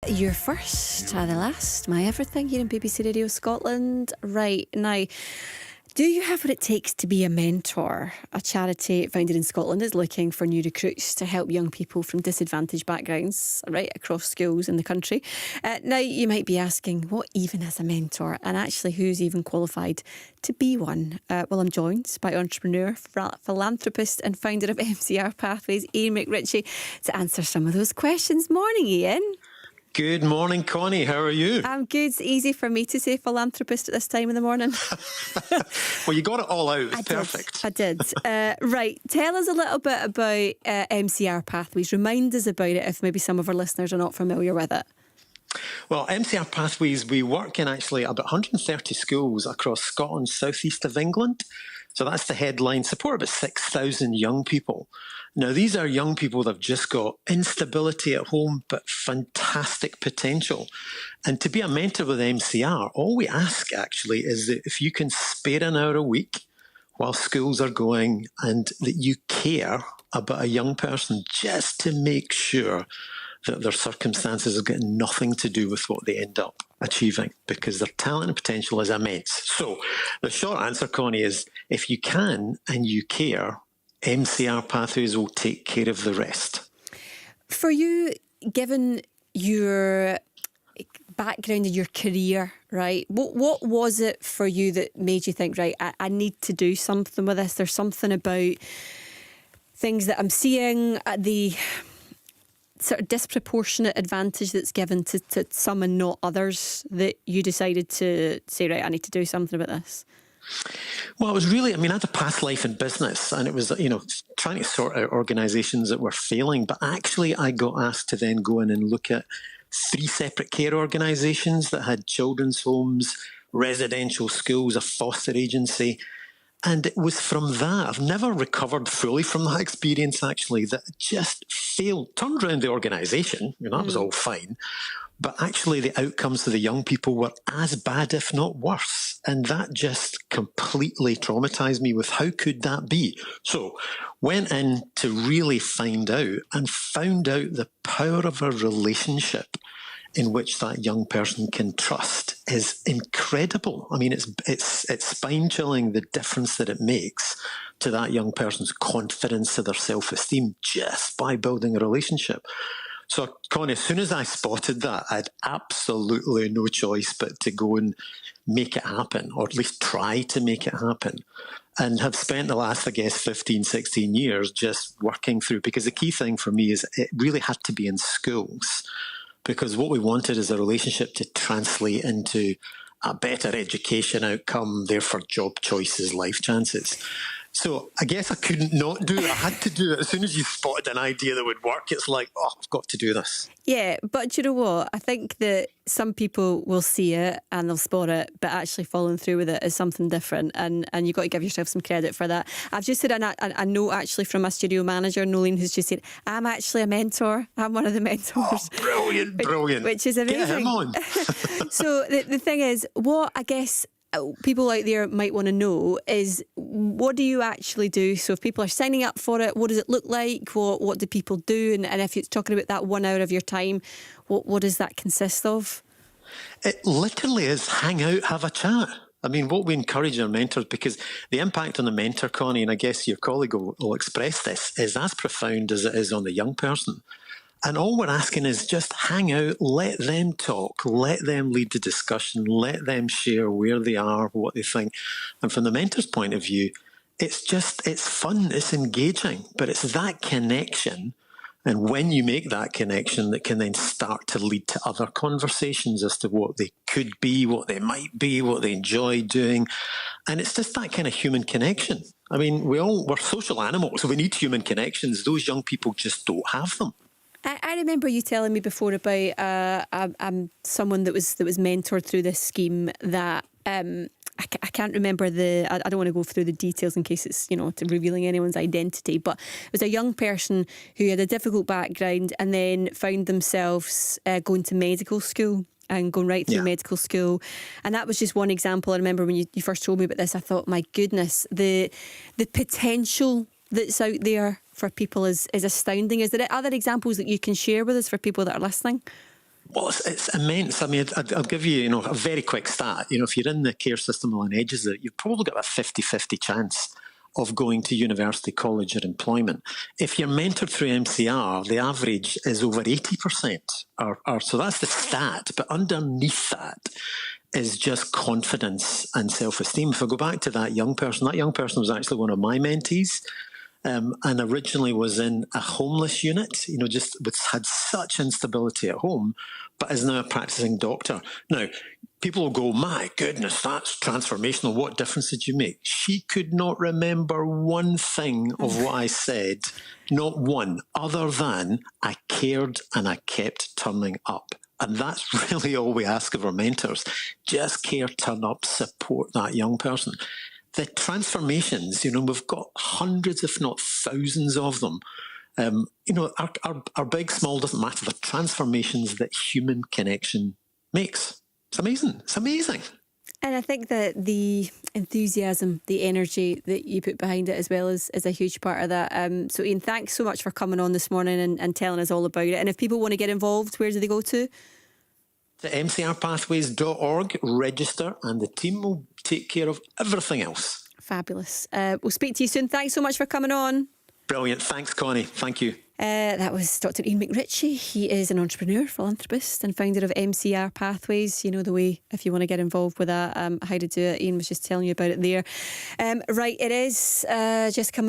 Your first, the last, my everything here in BBC Radio Scotland. Right, now, do you have what it takes to be a mentor? A charity founded in Scotland is looking for new recruits to help young people from disadvantaged backgrounds right across schools in the country. Now, you might be asking, what even is a mentor? And actually, who's even qualified to be one? Well, I'm joined by entrepreneur, philanthropist and founder of MCR Pathways, Ian McRitchie, to answer some of those questions. Morning, Ian. Good morning, Connie. How are you? I'm good. It's easy for me to say philanthropist at this time in the morning. Well, you got it all out. It's perfect. I did. Right. Tell us a little bit about MCR Pathways. Remind us about it if maybe some of our listeners are not familiar with it. Well, MCR Pathways, we work in actually about 130 schools across Scotland, southeast of England. So that's the headline. Support about 6,000 young people. Now, these are young people that have just got instability at home, but fantastic potential. And to be a mentor with MCR, all we ask actually is that if you can spare an hour a week while schools are going and that you care about a young person just to make sure that their circumstances have got nothing to do with what they end up achieving, because their talent and potential is immense. So the short answer, Connie, is if you can and you care, MCR Pathways will take care of the rest. For you, given your background and your career, right, what was it for you that made you think, right, I need to do something with this? There's something about things that I'm seeing, the sort of disproportionate advantage that's given to some and not others, that you decided to say, right, I need to do something about this? Well, it was really, I had a past life in business, and it was, trying to sort out organisations that were failing. But actually, I got asked to then go in and look at 3 separate care organisations that had children's homes, residential schools, a foster agency. And it was from that, I've never recovered fully from that experience, actually, that just failed, turned around the organisation, that was all fine, but actually the outcomes to the young people were as bad, if not worse. And that just completely traumatised me with how could that be? So went in to really find out, and found out the power of a relationship in which that young person can trust is incredible. It's spine-chilling, the difference that it makes to that young person's confidence, to their self-esteem, just by building a relationship. So, Connie, as soon as I spotted that, I had absolutely no choice but to go and make it happen, or at least try to make it happen. And have spent the last, 15, 16 years just working through, because the key thing for me is it really had to be in schools. Because what we wanted is a relationship to translate into a better education outcome, therefore job choices, life chances. So I guess I couldn't not do it. I had to do it. As soon as you spotted an idea that would work, it's like, I've got to do this. Yeah, but you know what? I think that some people will see it and they'll spot it, but actually following through with it is something different, and you've got to give yourself some credit for that. I've just had a note actually from my studio manager, Nolene, who's just said, I'm actually a mentor. I'm one of the mentors. Oh, brilliant. Which is amazing. Get him on. So the thing is, what I guess people out there might want to know is, what do you actually do? So if people are signing up for it, what does it look like? What do people do? And if it's talking about that 1 hour of your time, what does that consist of? It literally is hang out, have a chat. What we encourage our mentors, because the impact on the mentor, Connie, and I guess your colleague will express this, is as profound as it is on the young person. And all we're asking is just hang out, let them talk, let them lead the discussion, let them share where they are, what they think. And from the mentor's point of view, it's fun, it's engaging, but it's that connection. And when you make that connection, that can then start to lead to other conversations as to what they could be, what they might be, what they enjoy doing. And it's just that kind of human connection. We're social animals, so we need human connections. Those young people just don't have them. I remember you telling me before about someone that was mentored through this scheme that I can't remember I don't want to go through the details in case it's to revealing anyone's identity, but it was a young person who had a difficult background and then found themselves going to medical school and going right through medical school. And that was just one example. I remember when you first told me about this, I thought, my goodness, the potential that's out there for people is astounding. Is there other examples that you can share with us for people that are listening? Well, it's immense. I mean, I'll give you, a very quick stat. If you're in the care system along edges, you've probably got a 50-50 chance of going to university, college or employment. If you're mentored through MCR, the average is over 80%. So that's the stat. But underneath that is just confidence and self-esteem. If I go back to that young person was actually one of my mentees. And originally was in a homeless unit, had such instability at home, but is now a practicing doctor. Now, people will go, my goodness, that's transformational. What difference did you make? She could not remember one thing of what I said, not one, other than I cared and I kept turning up. And that's really all we ask of our mentors. Just care, turn up, support that young person. The transformations, we've got hundreds, if not thousands of them. Our big, small doesn't matter. The transformations that human connection makes. It's amazing. It's amazing. And I think that the enthusiasm, the energy that you put behind it as well is a huge part of that. So Ian, thanks so much for coming on this morning and telling us all about it. And if people want to get involved, where do they go to? To mcrpathways.org, register, and the team will take care of everything else. Fabulous. We'll speak to you soon. Thanks so much for coming on. Brilliant. Thanks, Connie. Thank you. That was Dr. Ian McRitchie. He is an entrepreneur, philanthropist and founder of MCR Pathways. You know the way if you want to get involved with that, how to do it. Ian was just telling you about it there. Right, it is just coming up.